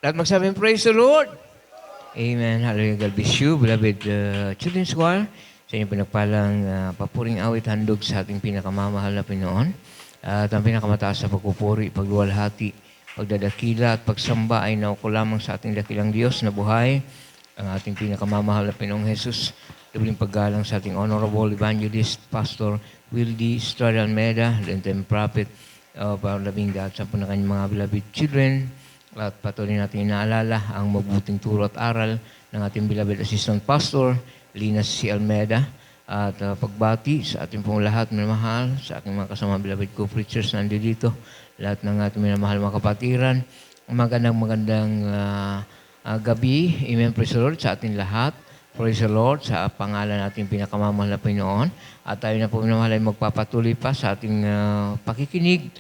Lahat magsabi, praise the Lord. Amen. Hallelujah. God bless you, beloved children's choir. Sa inyong pinagpalang papuring awit handog sa ating pinakamamahal na Pinoon. At ang pinakamataas na pagpupuri, pagluwalhati, pagdadakila at pagsamba ay nauko lamang sa ating dakilang Diyos na buhay, ang ating pinakamamahal na Pinoong Jesus. Dubuling paggalang sa ating Honorable Evangelist, Pastor Wildy Estrada Almeida, Lenten Prophet of our Labing God, sa po na kanyang mga beloved children. At patuloy natin inaalala ang mabuting turo at aral ng ating beloved Assistant Pastor, Linas C. Almeida. At pagbati sa ating pong lahat minamahal, sa aking mga kasama beloved co-preachers na dito, lahat ng ating minamahal mga kapatiran. Magandang gabi. Amen. Praise the Lord sa ating lahat. Praise the Lord sa pangalan nating pinakamamahal na Pinoon. At tayo na po minamahal ay magpapatuloy pa sa ating pakikinig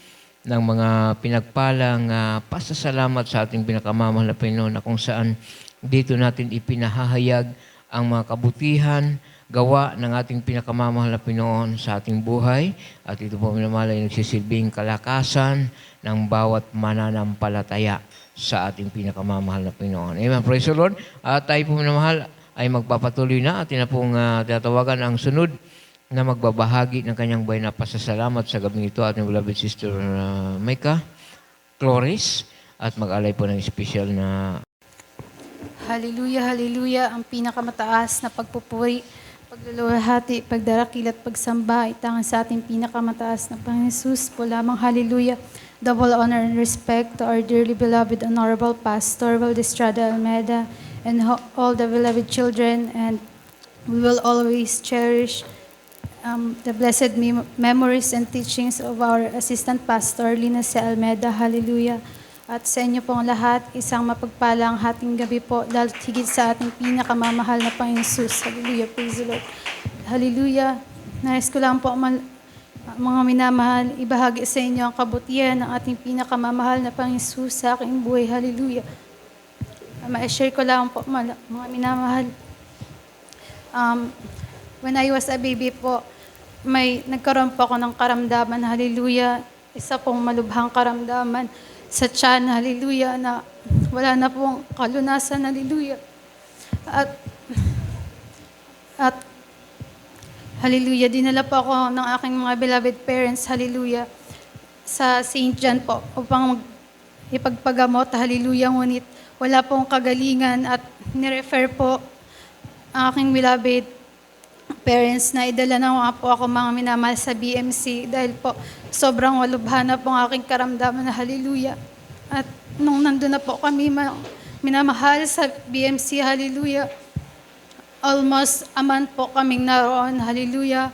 ng mga pinagpalang pasasalamat sa ating pinakamamahal na Pinoon, na kung saan dito natin ipinahahayag ang mga kabutihan, gawa ng ating pinakamamahal na Pinoon sa ating buhay. At ito po minamahal ay nagsisilbing kalakasan ng bawat mananampalataya sa ating pinakamamahal na Pinoon. Amen. Praise the Lord. At tayo po minamahal ay magpapatuloy na. Atin na pong tatawagan ang sunod na magbabahagi ng kanyang buhay na pasasalamat sa gabing ito, ating beloved Sister Micah Flores, at mag-alay po ng special na Hallelujah, hallelujah, ang pinakamataas na pagpupuri, pagluluwalhati, pagdarakil at pagsamba ay tangan sa ating pinakamataas na Panginoon Jesus po lamang. Hallelujah. Double honor and respect to our dearly beloved Honorable Pastor Wildy Estrada Almeida and all the beloved children, and we will always cherish the blessed memories and teachings of our Assistant Pastor, Linas C. Almeida. Hallelujah. At sa inyo pong lahat, isang mapagpalang hating gabi po, dahil higit sa ating pinakamamahal na Panginoon Jesus. Hallelujah. Praise the Lord. Hallelujah. Nais ko lang po, mga minamahal, ibahagi sa inyo ang kabutihan ng ating pinakamamahal na Panginoon Jesus sa aking buhay. Hallelujah. Ma-share ko lang po, mga minamahal. When I was a baby po, nagkaroon po ako ng karamdaman, hallelujah, isa pong malubhang karamdaman sa tiyan, hallelujah, na wala na pong kalunasan, hallelujah. At hallelujah, dinala po ako ng aking mga beloved parents, hallelujah, sa St. John po, upang ipagpagamot, hallelujah, ngunit wala pong kagalingan, at nirefer po ang aking beloved parents na idala na nga po ako, mga minamahal, sa BMC dahil po sobrang walubhan na po ang aking karamdaman, na hallelujah. At nung nandun na po kami minamahal sa BMC, hallelujah, almost a month po kaming naroon, hallelujah.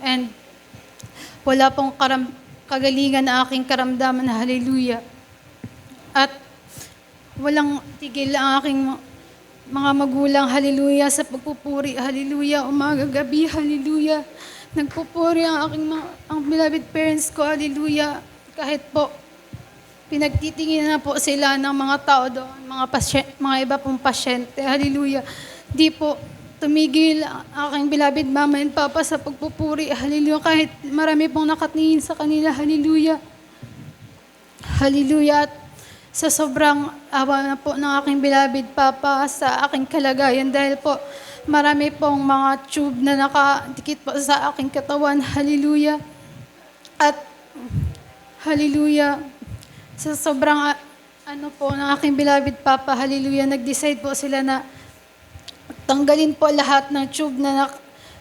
And wala pong kagalingan na aking karamdaman, hallelujah. At walang tigil ang aking mga magulang, hallelujah, sa pagpupuri, hallelujah, umaga, gabi, hallelujah. Nagpupuri ang ang beloved parents ko, hallelujah. Kahit po, pinagtitingin na po sila ng mga tao doon, mga iba pong pasyente, hallelujah. Di po tumigil ang aking beloved mama and papa sa pagpupuri, hallelujah. Kahit marami pong nakatingin sa kanila, hallelujah. Hallelujah. At sa sobrang awa na po ng aking beloved papa sa aking kalagayan, dahil po marami pong mga tube na nakadikit po sa aking katawan, hallelujah. At hallelujah, sa sobrang po ng aking beloved papa, hallelujah, nag-decide po sila na tanggalin po lahat ng tube na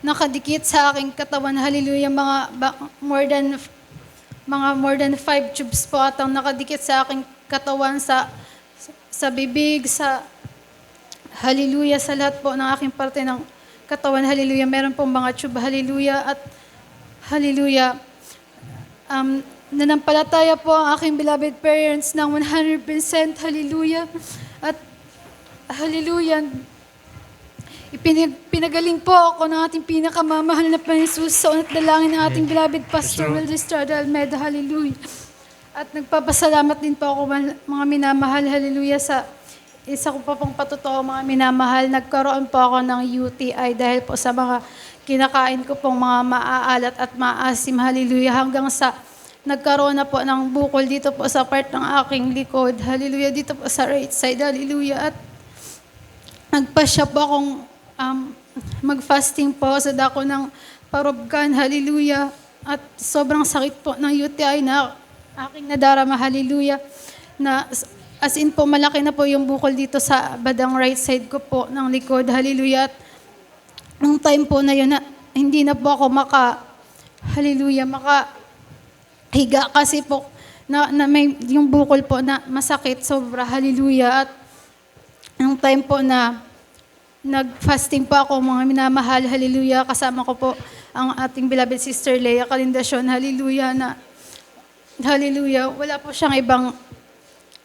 nakadikit sa aking katawan, hallelujah. More than 5 tubes po atang nakadikit sa aking katawan, sa bibig, sa hallelujah, sa lahat po ng aking parte ng katawan, hallelujah. Meron pong mga tube, hallelujah. At hallelujah, nanampalataya po ang aking beloved parents ng 100%, hallelujah. At hallelujah, pinagaling po ako ng ating pinakamamahal na Panginoon Jesus sa unat dalangin ng ating beloved Pastor Wildy Estrada Almeida, hallelujah. At nagpapasalamat din po ako, mga minamahal, hallelujah, sa isa ko pa pong patotoo, mga minamahal. Nagkaroon po ako ng UTI dahil po sa mga kinakain ko pong mga maaalat at maasim, hallelujah, hanggang sa nagkaroon na po ng bukol dito po sa part ng aking likod. Hallelujah. Dito po sa right side. Hallelujah. At nagpasya po akong mag-fasting po sa dako ng parubgan. Hallelujah. At sobrang sakit po ng UTI na aking nadarama. Hallelujah. Na as in po, malaki na po yung bukol dito sa badang right side ko po ng likod. Hallelujah. At nung time po na yun, na, hindi na po ako hallelujah, higa kasi po na may yung bukol po na masakit sobra. Hallelujah. At nung time po na nag-fasting po ako, mga minamahal, hallelujah, kasama ko po ang ating beloved sister Leia Calindasyon, hallelujah, na hallelujah, wala po siyang ibang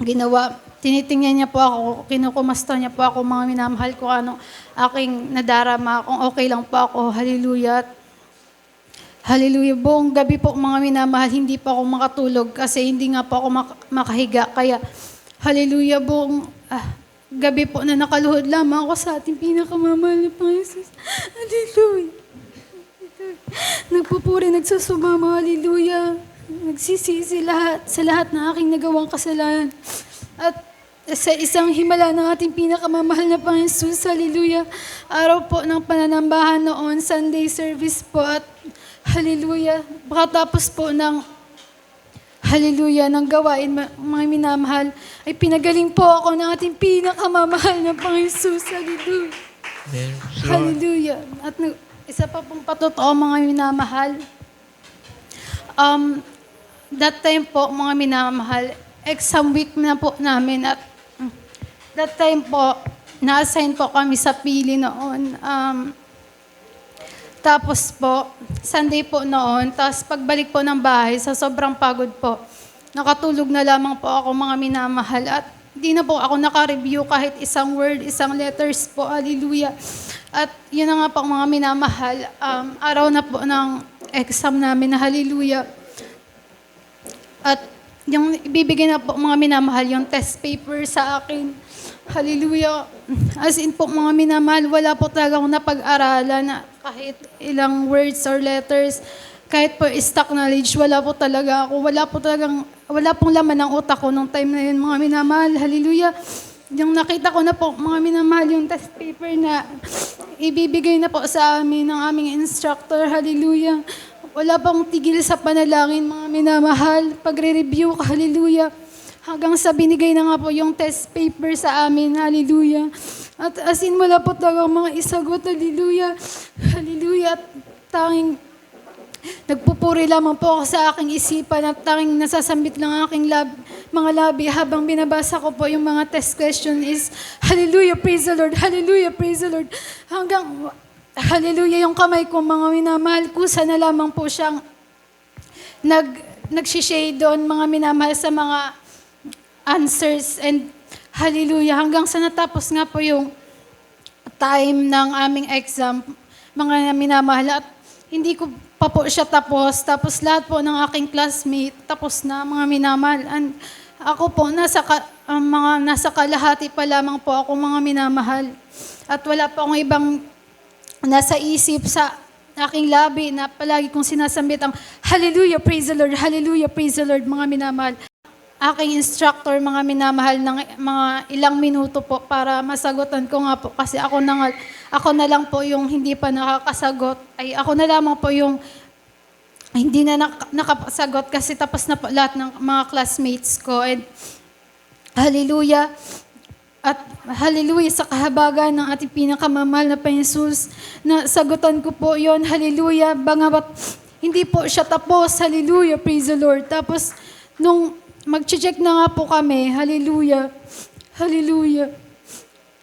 ginawa. Tinitingnan niya po ako, kinukumusta niya po ako, mga minamahal ko, ano aking nadarama, kung okay lang po ako, hallelujah. Hallelujah. Buong gabi po, mga minamahal, hindi pa ako makatulog kasi hindi nga po ako makahiga. Kaya, hallelujah, buong gabi po na nakaluhod lamang ako sa ating pinakamamahal na Panginoon. Hallelujah. Nagpupuri, nagsusumama, hallelujah. Nagsisisi sa lahat ng aking nagawang kasalanan. At sa isang himala ng ating pinakamamahal na Panginoon, hallelujah. Araw po ng pananambahan noon, Sunday service po, at hallelujah, pagkatapos po ng hallelujah, ng gawain, mga minamahal, ay pinagaling po ako ng ating pinakamamahal na Panginoon. Hallelujah. Hallelujah. At isa pa pong patotoo, mga minamahal, that time po, mga minamahal, exam week na po namin, at that time po, na-assign po kami sa pili noon. Tapos po, Sunday po noon, tapos pagbalik po ng bahay, sa sobrang pagod po, nakatulog na lamang po ako, mga minamahal, at di na po ako naka-review kahit isang word, isang letters po, hallelujah. At yun na nga po, mga minamahal, araw na po ng exam namin, hallelujah. At yung ibibigay na po, mga minamahal, yung test paper sa akin, hallelujah. As in po, mga minamahal, wala po talagang napag-aralan na kahit ilang words or letters, kahit po stock knowledge, wala po talaga ako. Wala pong laman ng utak ko nung time na yun, mga minamahal, hallelujah. Yung nakita ko na po, mga minamahal, yung test paper na ibibigay na po sa amin ng aming instructor, hallelujah. Wala pong tigil sa panalangin, mga minamahal, pagre-review, hallelujah. Hanggang sa binigay na nga po yung test paper sa amin, hallelujah. At as in, wala po talagang mga isagot, hallelujah. Hallelujah. At tanging nagpupuri lamang po ako sa aking isipan at tanging nasasambit lang aking mga labi habang binabasa ko po yung mga test question is, hallelujah, praise the Lord, hallelujah, praise the Lord. Hanggang, hallelujah, yung kamay ko, mga minamahal, kusa na lamang po siyang nagsishade doon, mga minamahal, sa mga answers, and hallelujah, hanggang sa natapos nga po yung time ng aming exam, mga minamahal, at hindi ko pa po siya tapos lahat po ng aking classmate, tapos na, mga minamahal. And ako po, nasa kalahati pa lamang po ako, mga minamahal. At wala pa akong ibang nasa isip sa aking labi na palagi kong sinasambit ang hallelujah, praise the Lord, hallelujah, praise the Lord, mga minamahal. Aking instructor, mga minamahal, ng mga ilang minuto po para masagutan ko nga po, kasi ako na lang po yung hindi pa nakakasagot, ay ako na lamang po yung hindi na nakasagot kasi tapos na po lahat ng mga classmates ko. And hallelujah. At hallelujah, sa kahabagan ng ating pinakamamahal na Panginoon, na sagutan ko po yon, hallelujah, bangabat hindi po siya tapos, hallelujah, praise the Lord. Tapos nung mag-check na nga po kami, hallelujah, hallelujah.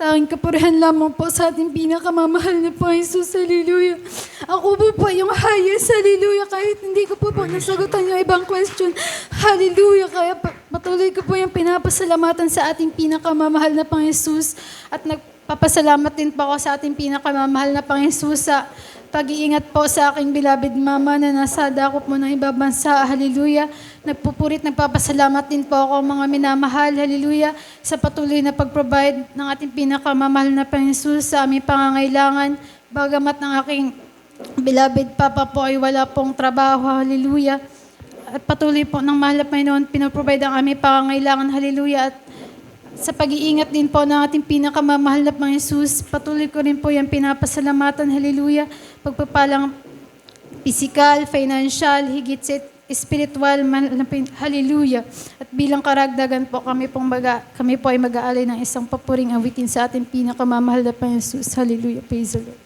Tanging kapurihan lamang po sa ating pinakamamahal na Panginoon, hallelujah. Ako po yung highest, hallelujah, kahit hindi ko po nasagutan yung ibang question, hallelujah. Kaya patuloy ko po yung pinapasalamatan sa ating pinakamamahal na Panginoon, at nagpapasalamat din po ako sa ating pinakamamahal na Panginoon sa pag-iingat po sa aking beloved mama na nasa dako po ng ibang bansa, hallelujah. Nagpupurit, nagpapasalamat din po ako, mga minamahal, hallelujah, sa patuloy na pag-provide ng ating pinakamamahal na Panginoon sa aming pangangailangan. Bagamat ng aking beloved papa po ay wala pong trabaho, hallelujah. At patuloy po ng mahal na Panginoon, pinaprovide ang aming pangangailangan. Hallelujah. At sa pag-iingat din po ng ating pinakamamahal na Panginoon Jesus, patuloy ko rin po yan pinapasalamatan. Hallelujah. Pagpapalang physical, financial, higit sa spiritual, hallelujah. At bilang karagdagan po, kami po ay mag-aalay ng isang papuring awitin sa ating pinakamamahal na Panginoon Jesus. Hallelujah. Praise the Lord.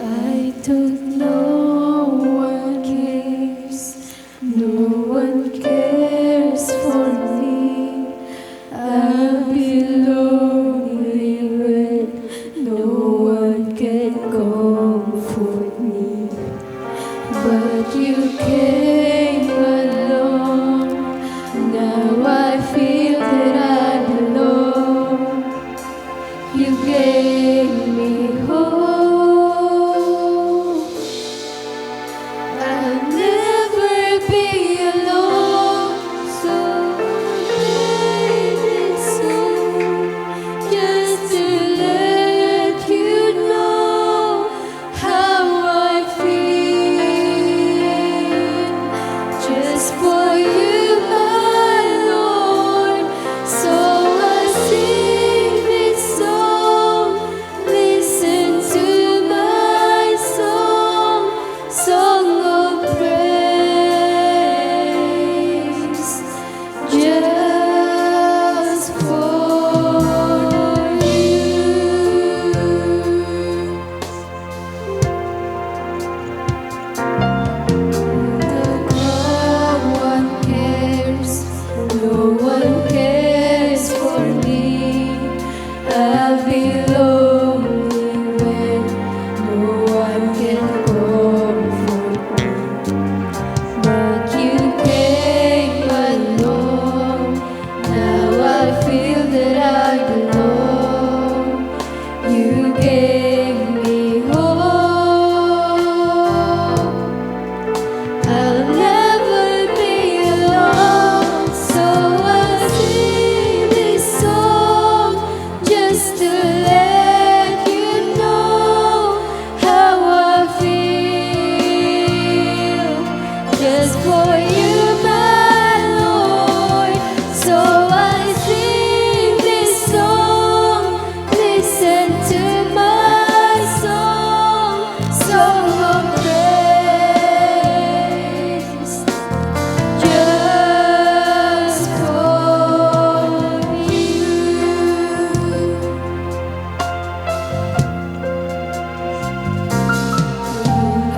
I don't know one cares, no one cares for me. I'll be lonely when no one can comfort me. But you came along, now I feel that I belong. You gave me hope. I'll never be alone. So baby, just to let you know how I feel. Just for you, my Lord. So I sing this song. Listen to my song, song of praise, just for you. The crowd, one cares, no one cares for me. I'll be lonely when no one can comfort me. But you came along, now I feel that I belong. You gave me hope. I'll never be alone, so I'll sing this song just to let you know how I feel. Just for you, my Lord, so I sing this song. Listen to my song, song of praise, just for you.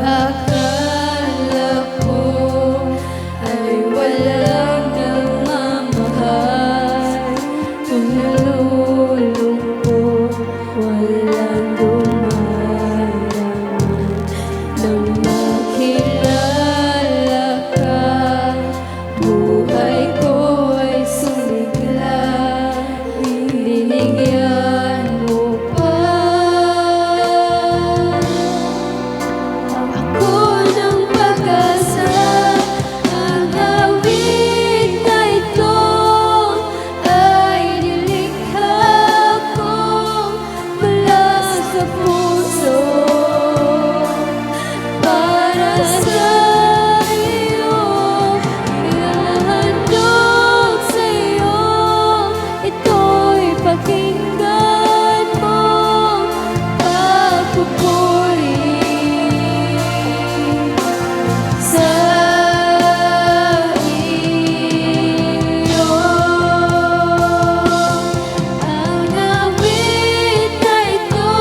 Akala ko ay walang nagmamahal, kung nalulungkot, walang dumaraman. Nang makilala ka, buhay ko ay sumigla. Binigyan mo pa ako ng pag-asa. Ang awit na ito ay nilikha ko mula sa puso para sa iyo. Inahandog sa iyo, ito'y pakinggan mo. Papupuri sa iyo. Ang awit na ito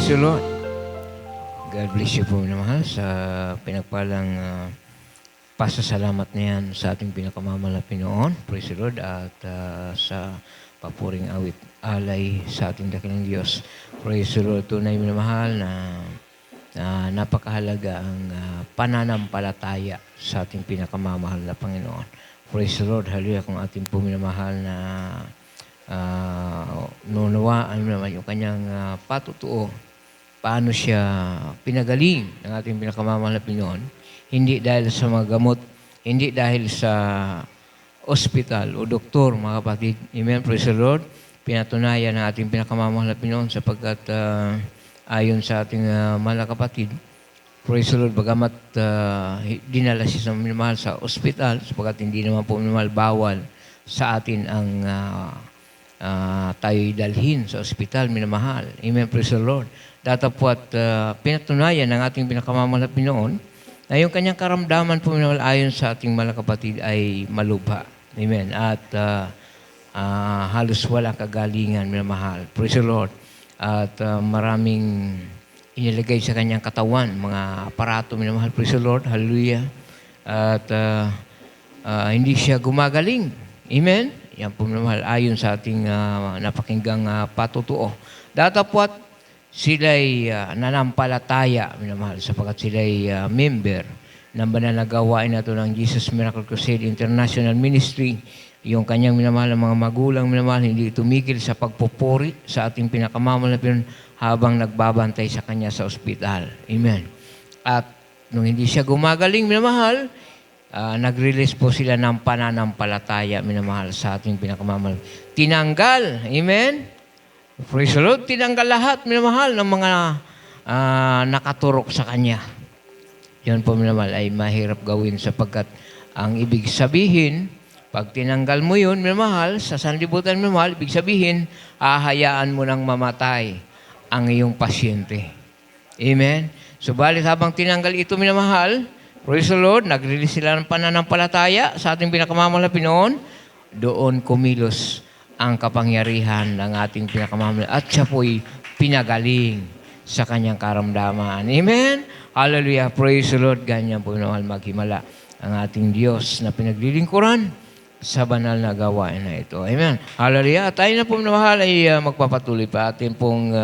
Praise the Lord. God bless you po minamahal sa pinagpalang pasasalamat na yan sa ating pinakamamahal na Pinoon. Praise the Lord. At sa papuring awit alay sa ating dakilang Diyos. Praise the Lord. Tunay minamahal na napakahalaga ang pananampalataya sa ating pinakamamahal na Panginoon. Praise the Lord. Hallelujah. Kung ating po minamahal na nunawaan naman yung kanyang patutuo, paano siya pinagaling ng ating pinakamamahal na Pinoon, hindi dahil sa mga gamot, hindi dahil sa ospital o doktor, mga kapatid. Amen. Praise the Lord. Pinatunayan ng ating pinakamamahal na Pinoon sapagkat ayon sa ating mga kapatid, praise the Lord, bagamat dinala siya sa minamahal sa ospital, sapagkat hindi naman po minamahal bawal sa atin ang tayo'y dalhin sa ospital, minamahal. Amen, praise the Lord. Datapwat pinatunayan ng ating pinakamamahal na Pinoon na yung kanyang karamdaman po minamahal ayon sa ating mga kapatid ay malubha. Amen. At halos walang kagalingan, minamahal. Praise the Lord. At maraming inilagay sa kanyang katawan, mga aparato, minamahal. Praise the Lord. Hallelujah. At hindi siya gumagaling. Amen. Yan po minamahal, ayon sa ating napakinggang patutuo. Datapwat sila'y nanampalataya, minamahal, sapagkat sila'y member ng banal na gawain na ito ng Jesus Miracle Crusade International Ministry. Yung kanyang minamahal ng mga magulang, minamahal, hindi tumigil sa pagpupuri sa ating pinakamamahal na Pinoon habang nagbabantay sa kanya sa ospital. Amen. At nung hindi siya gumagaling, minamahal, nag-release po sila ng pananampalataya, minamahal, sa ating pinakamamahal. Tinanggal, amen? Praise the Lord, tinanggal lahat, minamahal, ng mga nakaturok sa Kanya. Yan po, minamahal, ay mahirap gawin sapagkat ang ibig sabihin, pag tinanggal mo yun, minamahal, sa sanlibutan, minamahal, ibig sabihin, hahayaan mo nang mamatay ang iyong pasyente. Amen? Subalit habang tinanggal ito, minamahal, praise the Lord, nag-release sila ng pananampalataya sa ating pinakamamahal na Pinoon. Doon kumilos ang kapangyarihan ng ating pinakamamahal at siya po'y pinagaling sa kanyang karamdaman. Amen? Hallelujah. Praise the Lord. Ganyan po minamahal maghimala ang ating Diyos na pinaglilingkuran sa banal na gawain na ito. Amen. Hallelujah. Tayo na po minamahal ay magpapatuloy pa atin pong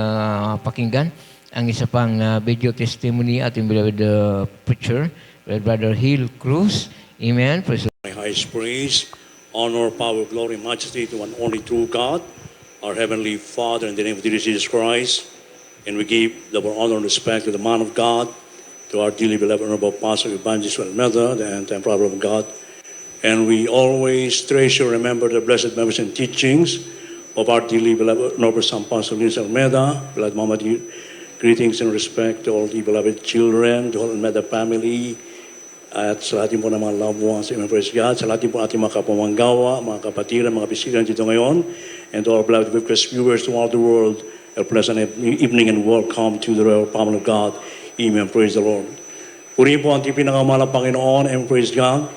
pakinggan ang isa pang video testimony ating beloved preacher, Brother Hill Cruz. Amen. Praise My highest praise, honor, power, glory, majesty to one only true God, our Heavenly Father, in the name of Jesus Christ. And we give the honor and respect to the man of God, to our dearly beloved Honorable Pastor Evangelist Almeida, the end-time prophet of God. And we always treasure, remember the blessed memories and teachings of our dearly beloved Honorable San Pastor Luis Almeida. Beloved Mama, greetings and respect to all the beloved children, the whole Almeida family, at sa ating po ng mga loved ones, amen, praise God, sa ating po ating mga kapamanggawa, mga kapatiran, mga bisita dito ngayon, and to our beloved viewers throughout the world, a pleasant evening and welcome to the royal family of God. Amen, praise the Lord. Purihin po ang ating pinakamalang Panginoon, and praise God.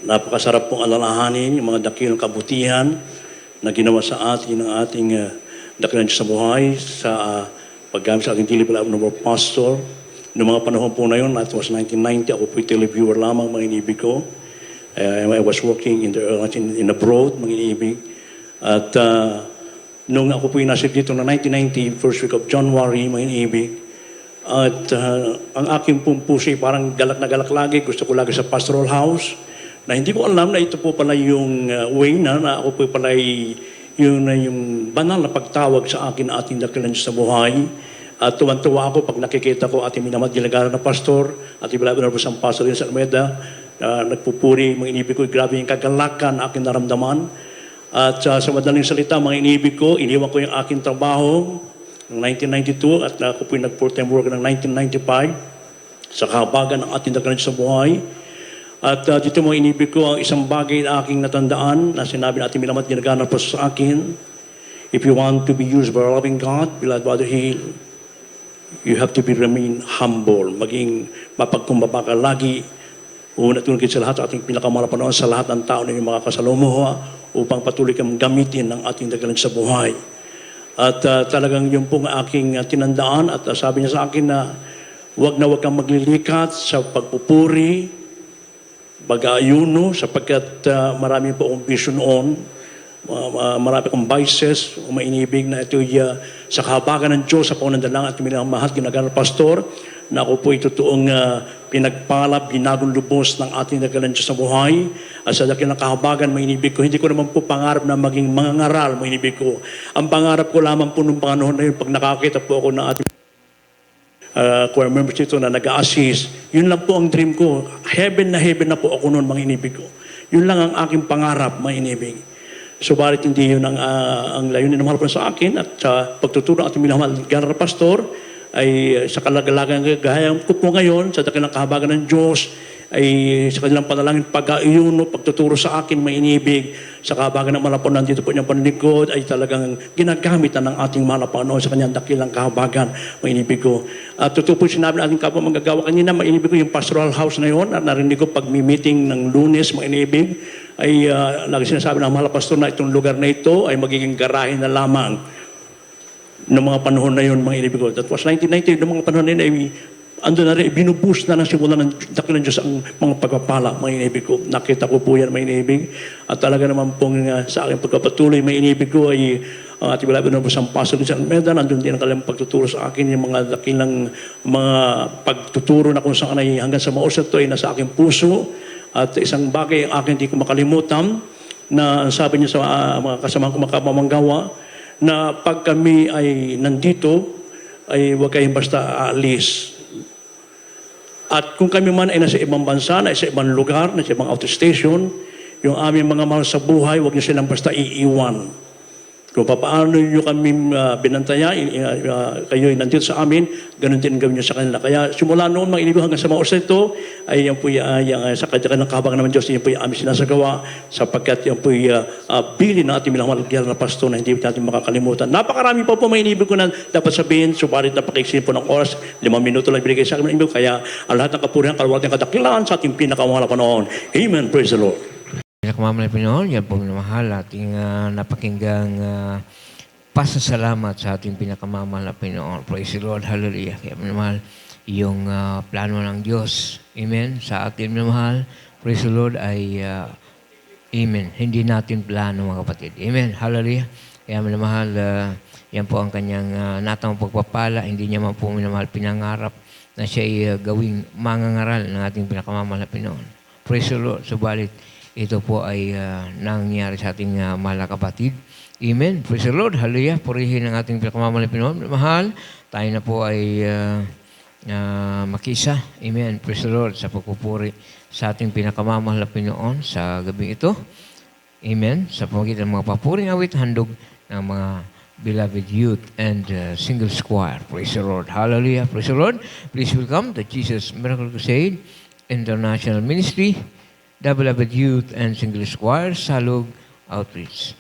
Napakasarap pong alalahanin yung mga dakilang kabutihan na ginawa sa atin ng ating dakilang sa buhay, sa paggamit sa ating dilipilang ng pastor. Noong mga panahon po na yun, that was 1990, ako po'y televiewer lamang, mga inibig ko. I was working in abroad, mga inibig. At nung ako po'y nasip dito na 1990, first week of January, mga inibig. At ang aking pong puso parang galak na galak lagi. Gusto ko lagi sa pastoral house. Na hindi ko alam na ito po pala yung way na ako po pala yung banal na pagtawag sa akin na ating dakilan sa buhay. At tuwan-tuwa ako pag nakikita ko ating minamadilagaan na pastor, ating beloved Honorable San Pastor Luis Almeida, nagpupuri, mga inibig ko, grabe yung kagalakan na aking naramdaman. At sa madaling salita, mga inibig ko, iniwan ko yung aking trabaho noong 1992 at ako po yung nag-full-time work ng 1995 sa kahabagan ng ating dakilan sa buhay. At dito mga inibig ko, ang isang bagay na aking natandaan na sinabi na ating minamadilagaan na pastor sa akin, if you want to be used by a loving God, beloved Brother Hill, you have to remain humble, maging mapagkumbaba ka lagi. Una-tunod sa lahat, ating pinakamahal na panahon sa lahat ng tao na yung mga kasalumuha upang patuloy kang gamitin ng ating dakilang sa buhay. At talagang yun pong aking tinandaan at sabi niya sa akin na wag kang maglilikat sa pagpupuri, pag-aayuno, sapagkat marami po akong vision noon, marami akong vices, umainibig na ito'y sa kahabagan ng Diyos, sa panundalang at kamilang mahal, ginagalang pastor, na ako po totoong pinagpalab, binagong lubos ng ating nagalan Diyos sa buhay. At sa dakilang kahabagan, mainibig ko, hindi ko naman po pangarap na maging mangangaral, mainibig ko. Ang pangarap ko lamang po nung panahon na yun, pag nakakita po ako ng ating choir members dito na nag-a-assist, yun lang po ang dream ko. Heaven na po ako noon, mga inibig ko. Yun lang ang aking pangarap, mga inibig. Subalit hindi yun ang layunin ng mahal po sa akin at sa pagtuturo ng ating minamahal General Pastor ay sa kalagalagan gaya ko po ngayon sa dakilang kahabagan ng Diyos ay sa kanilang panalangin pag-aayuno, pagtuturo sa akin, may inibig, sa kahabagan ng malapon nandito po niyang panlingkod ay talagang ginagamit ng ating malapon sa kanyang dakilang kahabagan, may inibig ko. At totoo po sinabi ng ating kapwa manggagawa kanina, may inibig ko yung pastoral house na yun, at narinig ko pag may meeting ng Lunes, may inibig, ay lagi sinasabi ng mahal na pastor na itong lugar na ito ay magiging garahe na lamang ng mga panahon na yun, mga inibig ko. That was 1990, ng mga panahon na yun ay ando na rin, binubus na ng simula ng dakilang Diyos ang mga pagpapala, mga inibig ko. Nakita ko po yan, mga inibig. At talaga naman pong sa aking pagpapatuloy, mga inibig ko ay ating beloved na po sa Pastor San Meda, nandun din ang kanilang pagtuturo sa akin, yung mga dakilang mga pagtuturo na kung saan ay hanggang sa mausap to ay nasa aking puso. At isang bagay ang akin hindi ko makalimutan na sabi niya sa mga kasamahan ko makapamanggawa na pag kami ay nandito ay huwag kayong basta aalis. At kung kami man ay nasa ibang bansa, nasa ibang lugar, nasa ibang outstation, yung aming mga mahal sa buhay, huwag niyo silang basta iiwan. Kung paano nyo kami binantaya, kayo ay nandito sa amin, ganun din gawin nyo sa kanila. Kaya simula noon, mga inibig hanggang sa mga oras ito, ay yan po sa kanya ng kahabagan naman Diyos, yan po yung aming sinasagawa, sapagkat yan po yung bilin ng ating minamahal na pastor na hindi natin makakalimutan. Napakarami po mga inibig ko na dapat sabihin, subalit napakaiksin po ng oras, 5 minuto lang binigay sa akin ng inibig, kaya ang lahat ng kapurihan, kalwat ng kadakilaan sa ating pinakamahal na panahon. Amen. Praise the Lord. Pinakamamahal na Pinoon, yan po minamahal ating napakinggang pasasalamat sa ating pinakamamahal na Pinoon. Praise the Lord, hallelujah. Kaya minamahal yung plano ng Diyos, amen, sa ating minamahal. Praise the Lord ay amen. Hindi natin plano mga kapatid. Amen, hallelujah. Kaya minamahal, yan po ang kanyang natamang pagpapala. Hindi niya man po minamahal pinangarap na siya ay gawing mangangaral ng ating pinakamamahal na Pinoon. Praise the Lord, subalit ito po ay nangyari sa ating mahal na kapatid. Amen. Praise the Lord. Hallelujah. Purihin ang ating pinakamamahal na Pinoon. Mahal, tayo na po ay makisa. Amen. Praise the Lord sa pagpupuri sa ating pinakamamahal na Pinoon sa gabi ito. Amen. Sa pamagitan ng mga papuring awit, handog ng mga beloved youth and single choir. Praise the Lord. Hallelujah. Praise the Lord. Please welcome the Jesus Miracle Crusade International Ministry, the beloved youth and single choir, Salug Outreach.